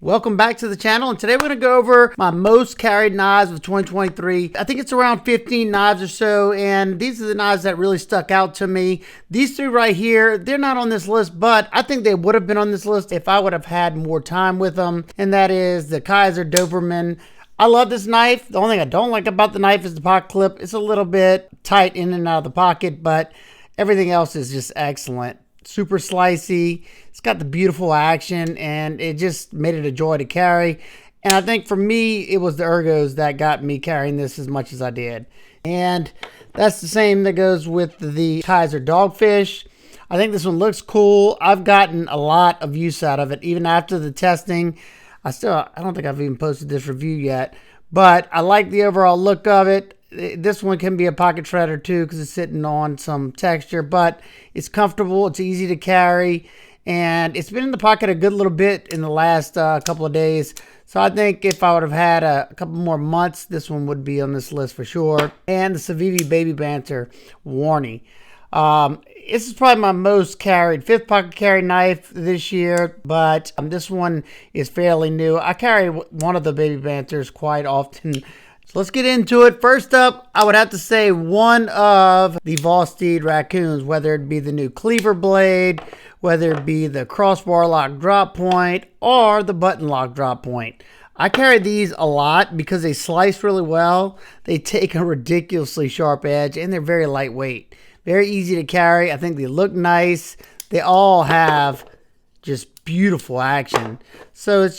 Welcome back to the channel, and today we're going to go over my most carried knives of 2023. I think it's around 15 knives or so, and these are the knives that really stuck out to me. These three right here, they're not on this list, but I think they would have been on this list if I would have had more time with them, and that is the Kizer Doberman. I love this knife. The only thing I don't like about the knife is the pocket clip. It's a little bit tight in and out of the pocket, but everything else is just excellent. Super slicey. It's got the beautiful action, and it just made it a joy to carry. And I think for me, it was the ergos that got me carrying this as much as I did. And that's the same that goes with the Kizer Dogfish. I think this one looks cool. I've gotten a lot of use out of it, even after the testing. I don't think I've even posted this review yet, but I like the overall look of it. This one can be a pocket shredder too because it's sitting on some texture, but it's comfortable, it's easy to carry, and it's been in the pocket a good little bit in the last couple of days. So I think if I would have had a couple more months, this one would be on this list for sure. And the Civivi Baby Banter Warning. This is probably my most carried, fifth pocket carry knife this year, but this one is fairly new. I carry one of the Baby Banters quite often. So let's get into it. First up, I would have to say one of the Vosteed Raccoons, whether it be the new cleaver blade, whether it be the crossbar lock drop point, or the button lock drop point. I carry these a lot because they slice really well. They take a ridiculously sharp edge, and they're very lightweight. Very easy to carry. I think they look nice. They all have just beautiful action. So it's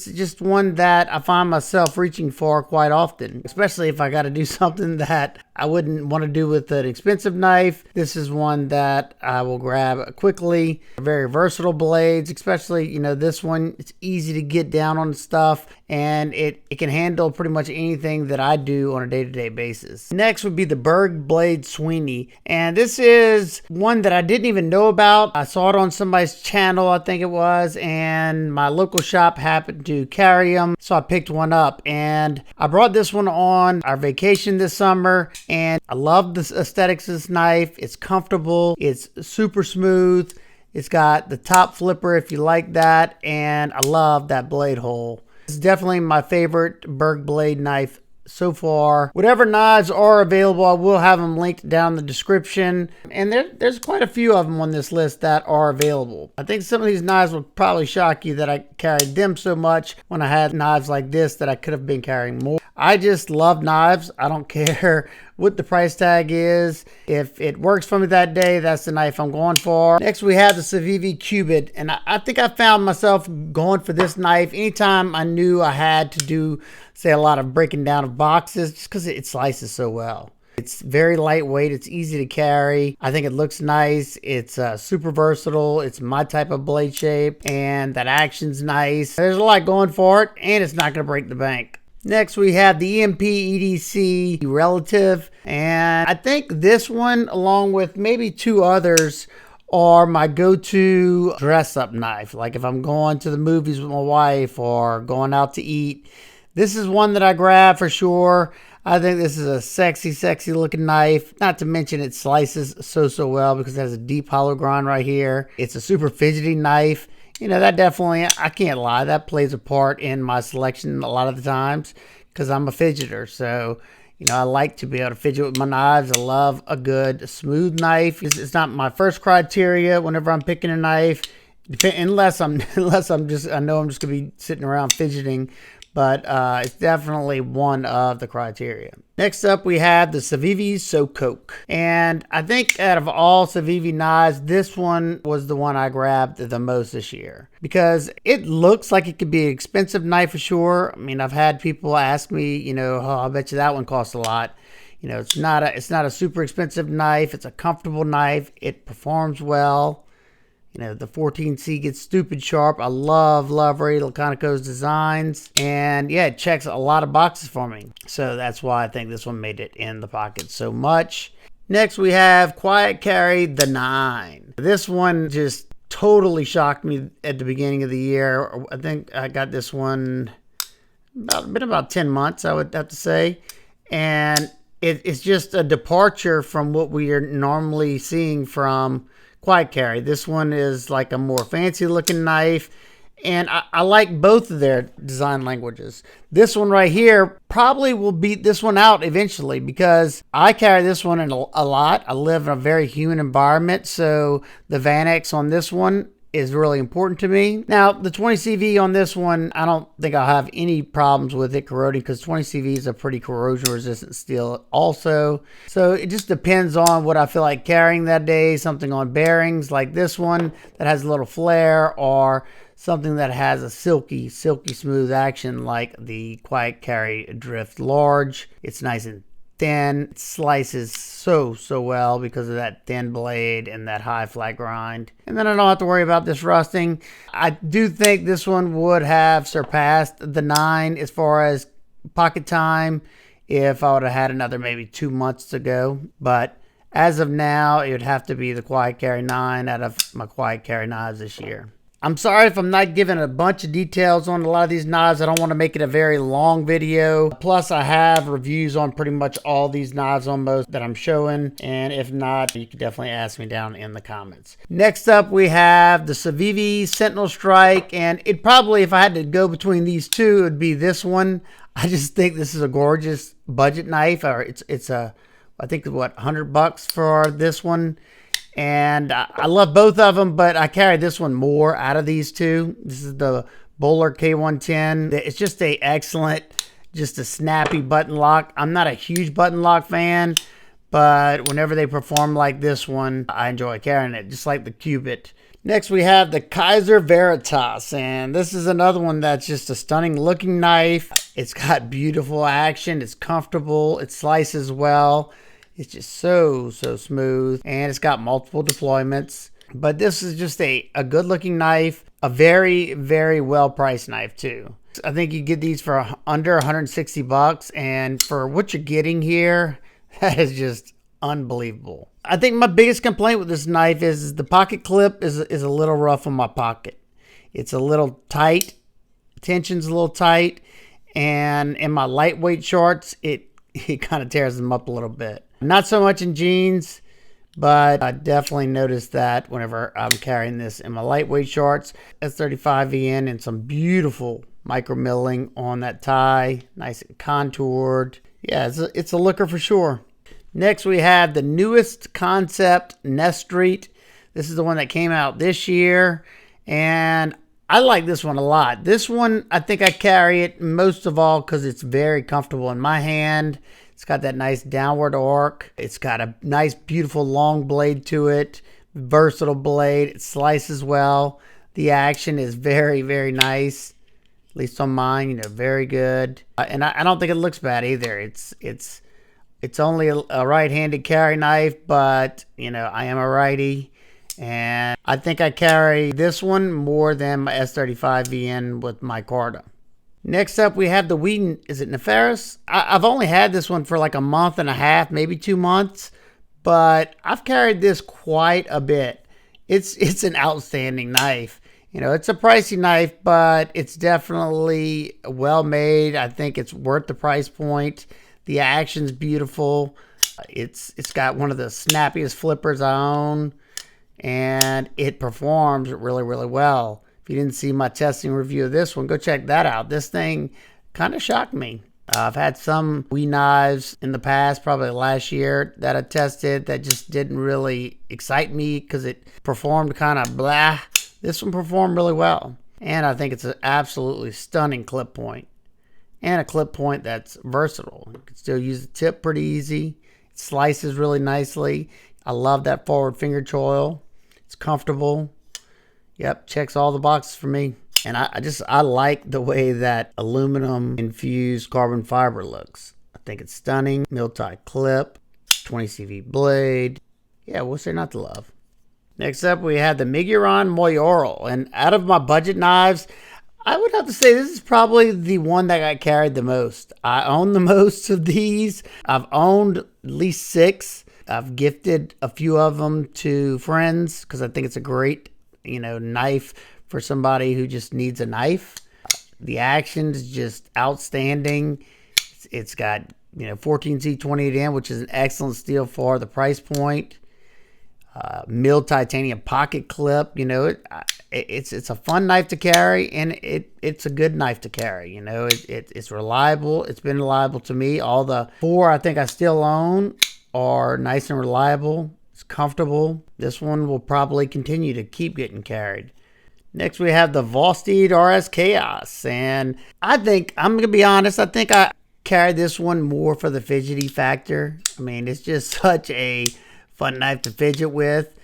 just one that I find myself reaching for quite often, especially if I got to do something that I wouldn't want to do with an expensive knife. This is one that I will grab quickly. Very versatile blades, especially, you know, this one. It's easy to get down on stuff, and it can handle pretty much anything that I do on a day-to-day basis. Next would be the Berg blade Sweeney, and this is one that I didn't even know about. I saw it on somebody's channel, I think it was, and my local shop happened to carry them, so I picked one up, and I brought this one on our vacation this summer, and I love the aesthetics of this knife. It's comfortable, it's super smooth, it's got the top flipper if you like that, and I love that blade hole. It's definitely my favorite Berg blade knife so far. Whatever knives are available, I will have them linked down in the description, and there's quite a few of them on this list that are available. I think some of these knives will probably shock you that I carried them so much when I had knives like this that I could have been carrying more. I just love knives. I don't care what the price tag is. If it works for me that day, that's the knife I'm going for. Next, we have the Civivi Qubit, and I think I found myself going for this knife anytime I knew I had to do, say, a lot of breaking down of boxes, just because it slices so well. It's very lightweight. It's easy to carry. I think it looks nice. It's super versatile. It's my type of blade shape, and that action's nice. There's a lot going for it, and it's not going to break the bank. Next, we have the EDC Relative, and I think this one, along with maybe two others, are my go-to dress-up knife. Like if I'm going to the movies with my wife or going out to eat, this is one that I grab for sure. I think this is a sexy looking knife. Not to mention it slices so well because it has a deep hollow grind right here. It's a super fidgety knife. You know, that definitely, I can't lie, that plays a part in my selection a lot of the times because I'm a fidgeter. So, you know, I like to be able to fidget with my knives. I love a good smooth knife. It's not my first criteria whenever I'm picking a knife, unless I know I'm just gonna be sitting around fidgeting. But it's definitely one of the criteria. Next up, we have the Civivi Sokoke. And I think out of all Civivi knives, this one was the one I grabbed the most this year. Because it looks like it could be an expensive knife for sure. I mean, I've had people ask me, you know, oh, I bet you that one costs a lot. You know, it's not a super expensive knife. It's a comfortable knife. It performs well. You know, the 14C gets stupid sharp. I love Ray Laconico's designs. And yeah, it checks a lot of boxes for me. So that's why I think this one made it in the pocket so much. Next, we have Quiet Carry the 9. This one just totally shocked me at the beginning of the year. I think I got this one about 10 months, I would have to say. And it's just a departure from what we are normally seeing from quiet carry. This one is like a more fancy looking knife, And I like both of their design languages. This one right here probably will beat this one out eventually because I carry this one in a lot. I live in a very humid environment, so the Vanex on this one is really important to me. Now, the 20CV on this one, I don't think I'll have any problems with it corroding because 20CV is a pretty corrosion resistant steel also. So it just depends on what I feel like carrying that day. Something on bearings like this one that has a little flare, or something that has a silky smooth action like the Quiet Carry Drift Large. It's nice and thin. It slices so well because of that thin blade and that high flat grind. And then I don't have to worry about this rusting. I do think this one would have surpassed the 9 as far as pocket time if I would have had another maybe 2 months to go. But as of now, it would have to be the Quiet Carry 9 out of my Quiet Carry knives this year. I'm sorry if I'm not giving a bunch of details on a lot of these knives. I don't want to make it a very long video. Plus, I have reviews on pretty much all these knives almost that I'm showing. And if not, you can definitely ask me down in the comments. Next up, we have the Civivi Sentinel Strike. And it probably, if I had to go between these two, it would be this one. I just think this is a gorgeous budget knife. Or it's a, I think, what, $100 for this one. And I love both of them, but I carry this one more out of these two. This is the Bowler K110. It's just a excellent, just a snappy button lock. I'm not a huge button lock fan, but whenever they perform like this one, I enjoy carrying it, just like the Qubit. Next, we have the Kizer Varatas, and this is another one that's just a stunning looking knife. It's got beautiful action. It's comfortable. It slices well. It's just so smooth, and it's got multiple deployments. But this is just a good looking knife, a very well priced knife too. I think you get these for under $160, and for what you're getting here, that is just unbelievable. I think my biggest complaint with this knife is the pocket clip is a little rough on my pocket. It's a little tight, tension's a little tight, and in my lightweight shorts, it kind of tears them up a little bit. Not so much in jeans, but I definitely noticed that whenever I'm carrying this in my lightweight shorts. S35VN and some beautiful micro milling on that tie. Nice and contoured. Yeah, it's a looker for sure. Next, we have the newest Kansept Nesstreet. This is the one that came out this year, and I like this one a lot. This one, I think I carry it most of all because it's very comfortable in my hand. It's got that nice downward arc. It's got a nice, beautiful long blade to it. Versatile blade. It slices well. The action is very nice. At least on mine, very good. And I don't think it looks bad either. It's only a right-handed carry knife, but, I am a righty. And I think I carry this one more than my S35VN with my Carta. Next up, we have the Wheaton, is it Nefaris? I've only had this one for like a month and a half, maybe 2 months, but I've carried this quite a bit. It's an outstanding knife. It's a pricey knife, but it's definitely well made. I think it's worth the price point. The action's beautiful. It's got one of the snappiest flippers I own, and it performs really well. If you didn't see my testing review of this one, go check that out. This thing kind of shocked me. I've had some Wii knives in the past, probably last year, that I tested that just didn't really excite me because it performed kind of blah. This one performed really well. And I think it's an absolutely stunning clip point. And a clip point that's versatile. You can still use the tip pretty easy. It slices really nicely. I love that forward finger choil. It's comfortable. Yep, checks all the boxes for me. And I like the way that aluminum infused carbon fiber looks. I think it's stunning. Mill-tie clip, 20 CV blade. Yeah, what's there not to love? Next up, we have the Miguron Moyarl. And out of my budget knives, I would have to say this is probably the one that got carried the most. I own the most of these. I've owned at least 6. I've gifted a few of them to friends because I think it's a great knife for somebody who just needs a knife. The action is just outstanding. It's got 14Z28M, which is an excellent steel for the price point. Milled titanium pocket clip. it's a fun knife to carry, and it's a good knife to carry. You know, it's reliable. It's been reliable to me. All the 4 I think I still own are nice and reliable. It's comfortable. This one will probably continue to keep getting carried. Next, we have the Vosteed RSKAOS, and I think, I'm going to be honest, I think I carry this one more for the fidgety factor. I mean, it's just such a fun knife to fidget with.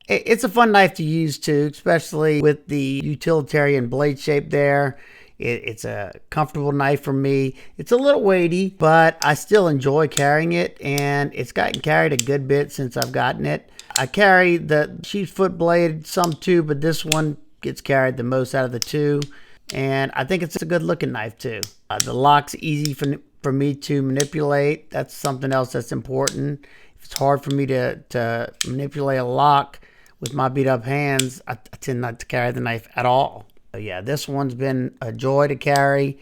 It's a fun knife to use too, especially with the utilitarian blade shape there. It's a comfortable knife for me. It's a little weighty, but I still enjoy carrying it, and it's gotten carried a good bit since I've gotten it. I carry the sheep's foot blade some too, but this one gets carried the most out of the 2, and I think it's a good looking knife too. The lock's easy for me to manipulate. That's something else that's important. If it's hard for me to manipulate a lock with my beat up hands, I tend not to carry the knife at all. So yeah, this one's been a joy to carry,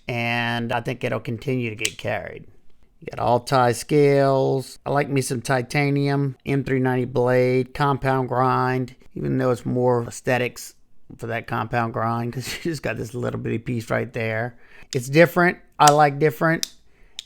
and I think it'll continue to get carried. You got all tie scales. I like me some titanium, M390 blade, compound grind, even though it's more aesthetics for that compound grind, because you just got this little bitty piece right there. It's different. I like different,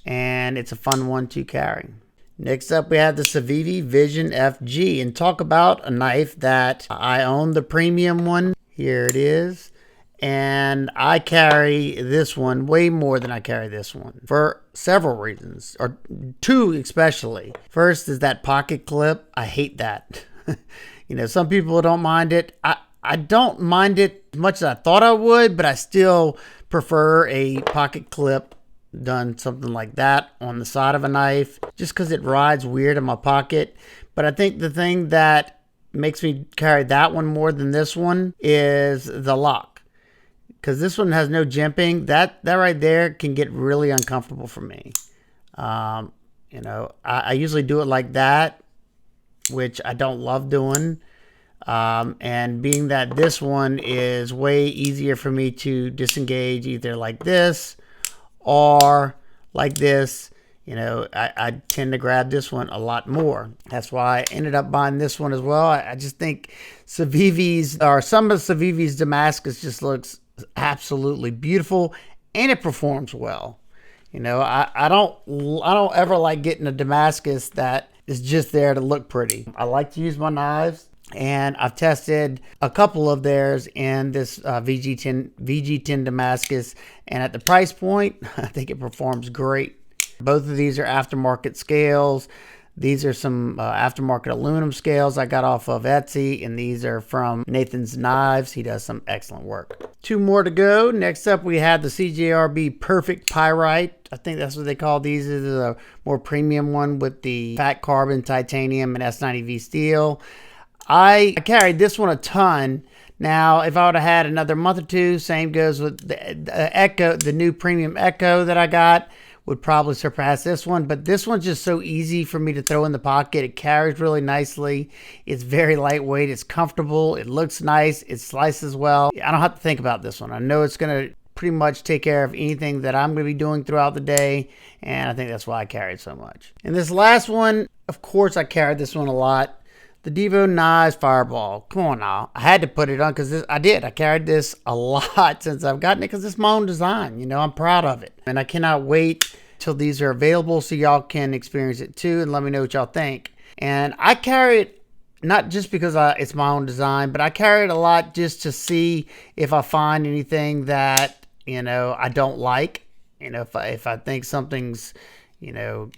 and it's a fun one to carry. Next up, we have the Civivi Vision FG, and talk about a knife that I own, the premium one. Here it is. And I carry this one way more than I carry this one for several reasons, or 2 especially. First is that pocket clip. I hate that. You know, some people don't mind it. I don't mind it as much as I thought I would, but I still prefer a pocket clip done something like that on the side of a knife, just because it rides weird in my pocket. But I think the thing that makes me carry that one more than this one is the lock, because this one has no jimping. That right there can get really uncomfortable for me. You know, I usually do it like that, which I don't love doing. And being that this one is way easier for me to disengage, either like this or like this, you know, I tend to grab this one a lot more. That's why I ended up buying this one as well. I just think Civivi's, or some of Civivi's Damascus, just looks absolutely beautiful, and it performs well. You know, I don't ever like getting a Damascus that is just there to look pretty. I like to use my knives, and I've tested a couple of theirs in this VG10 Damascus, and at the price point, I think it performs great. Both of these are aftermarket scales. These are some aftermarket aluminum scales I got off of Etsy, and these are from Nathan's Knives. He does some excellent work. 2 more to go. Next up, we have the CJRB Perfect Pyrite. I think that's what they call these. This is a more premium one with the fat carbon, titanium, and S90V steel. I carried this one a ton. Now, if I would have had another month or 2, same goes with the Echo, the new premium Echo that I got, would probably surpass this one. But this one's just so easy for me to throw in the pocket. It carries really nicely. It's very lightweight. It's comfortable. It looks nice. It slices well. I don't have to think about this one. I know it's going to pretty much take care of anything that I'm going to be doing throughout the day, and I think that's why I carry it so much. And this last one, of course, I carried this one a lot. The Divo Knives Fireball. Come on now. I had to put it on because I did. I carried this a lot since I've gotten it because it's my own design. You know, I'm proud of it. And I cannot wait till these are available so y'all can experience it too and let me know what y'all think. And I carry it not just because it's my own design, but I carry it a lot just to see if I find anything that, you know, I don't like. You know, if I think something's, you know,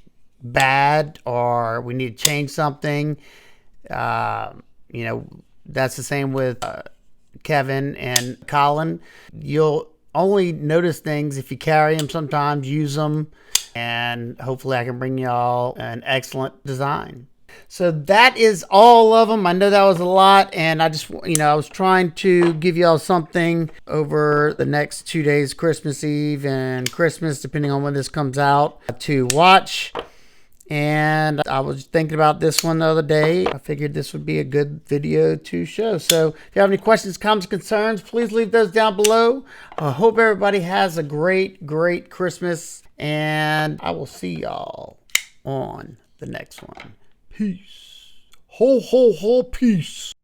bad or we need to change something. You know, that's the same with Kevin and Colin. You'll only notice things if you carry them sometimes, use them, and hopefully I can bring y'all an excellent design. So that is all of them. I know that was a lot, and I just, you know, I was trying to give y'all something over the next 2 days, Christmas Eve and Christmas, depending on when this comes out, to watch. And I was thinking about this one the other day. I figured this would be a good video to show. So if you have any questions, comments, concerns, please leave those down below. I hope everybody has a great, great Christmas. And I will see y'all on the next one. Peace. Ho, ho, ho, peace.